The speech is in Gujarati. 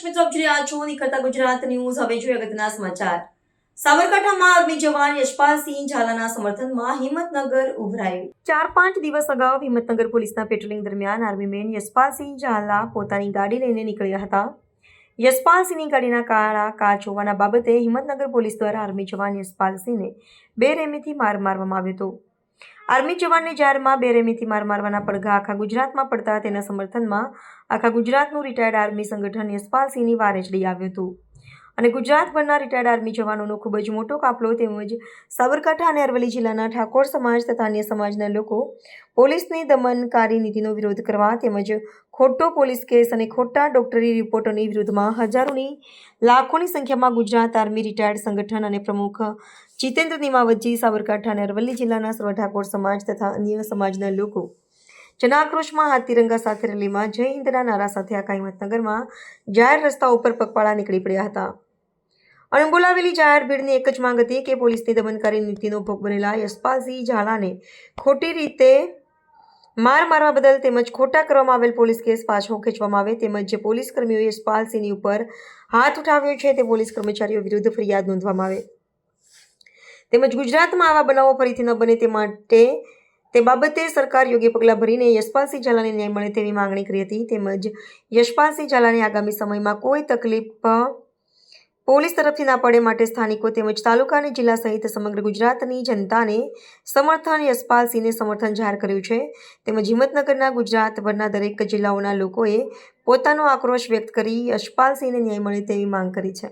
મિત્રો આપ જોઈ રહ્યા છો નિખરતા ગુજરાત ન્યૂઝ. હવે જોઈએ અગત્યના સમાચાર. સાબરકાંઠામાં આર્મી જવાન યશપાલસિંહ ઝાલાના સમર્થનમાં હિંમતનગર ઉભરાયું. 4-5 દિવસ અગાઉ હિંમતનગર પોલીસના પેટ્રોલિંગ દરમિયાન આર્મીમેન યશપાલસિંહ ઝાલા પોતાની ગાડી લઈને નીકળ્યા હતા. યશપાલસિંહની ગાડીના કાળા કાચ હોવાના બાબતે હિંમતનગર પોલીસ દ્વારા આર્મી જવાન યશપાલસિંહને બેરહેમીથી માર મારવામાં આવ્યો હતો. આર્મી જવાનને જાહેરમાં બેરહેમીથી માર મારવાના પડઘા આખા ગુજરાતમાં પડતા તેના સમર્થનમાં આખા ગુજરાતનું રિટાયર્ડ આર્મી સંગઠન યશપાલસિંહની વારે ચડી આવ્યું હતું અને ગુજરાતભરના રિટાયર્ડ આર્મી જવાનોનો ખૂબ જ મોટો કાફલો તેમજ સાબરકાંઠા અને અરવલ્લી જિલ્લાના ઠાકોર સમાજ તથા અન્ય સમાજના લોકો પોલીસની દમનકારી નીતિનો વિરોધ કરવા તેમજ ખોટો પોલીસ કેસ અને ખોટા ડોક્ટરી રિપોર્ટોની વિરુદ્ધમાં હજારોની લાખોની સંખ્યામાં ગુજરાત આર્મી રિટાયર્ડ સંગઠન અને પ્રમુખ જીતેન્દ્ર નિમાવતજી સાબરકાંઠા અને અરવલ્લી જિલ્લાના સર્વ ઠાકોર સમાજ તથા અન્ય સમાજના લોકો જનાક્રોશમાં હાથ તિરંગા સાથે રેલીમાં જય હિન્દના નારા સાથે આખા હિંમતનગરમાં જાહેર રસ્તા ઉપર પગપાળા નીકળી પડ્યા હતા અને બોલાવેલી જાહેર ભીડની એક જ માંગ હતી કે પોલીસની દમનકારી નીતિનો ભોગ બનેલા યશપાલસિંહ ઝાલાને ખોટી રીતે માર મારવા બદલ તેમજ ખોટા કરવામાં આવેલ પોલીસ કેસ પાછો ખેંચવામાં આવે તેમજ જે પોલીસ કર્મીઓએ યશપાલસિંહની ઉપર હાથ ઉઠાવ્યો છે તે પોલીસ કર્મચારીઓ વિરુદ્ધ ફરિયાદ નોંધવામાં આવે તેમજ ગુજરાતમાં આવા બનાવો ફરીથી ન બને તે માટે તે બાબતે સરકાર યોગ્ય પગલાં ભરીને યશપાલસિંહ ઝાલાને ન્યાય મળે તેવી માંગણી કરી હતી. તેમજ યશપાલસિંહ ઝાલાને આગામી સમયમાં કોઈ તકલીફ પોલીસ તરફથી ના પડે માટે સ્થાનિકો તેમજ તાલુકા અને જિલ્લા સહિત સમગ્ર ગુજરાતની જનતાને સમર્થન યશપાલસિંહને સમર્થન જાહેર કર્યું છે. તેમજ હિંમતનગરના ગુજરાતભરના દરેક જિલ્લાઓના લોકોએ પોતાનો આક્રોશ વ્યક્ત કરી યશપાલસિંહને ન્યાય મળે તેવી માંગ કરી છે.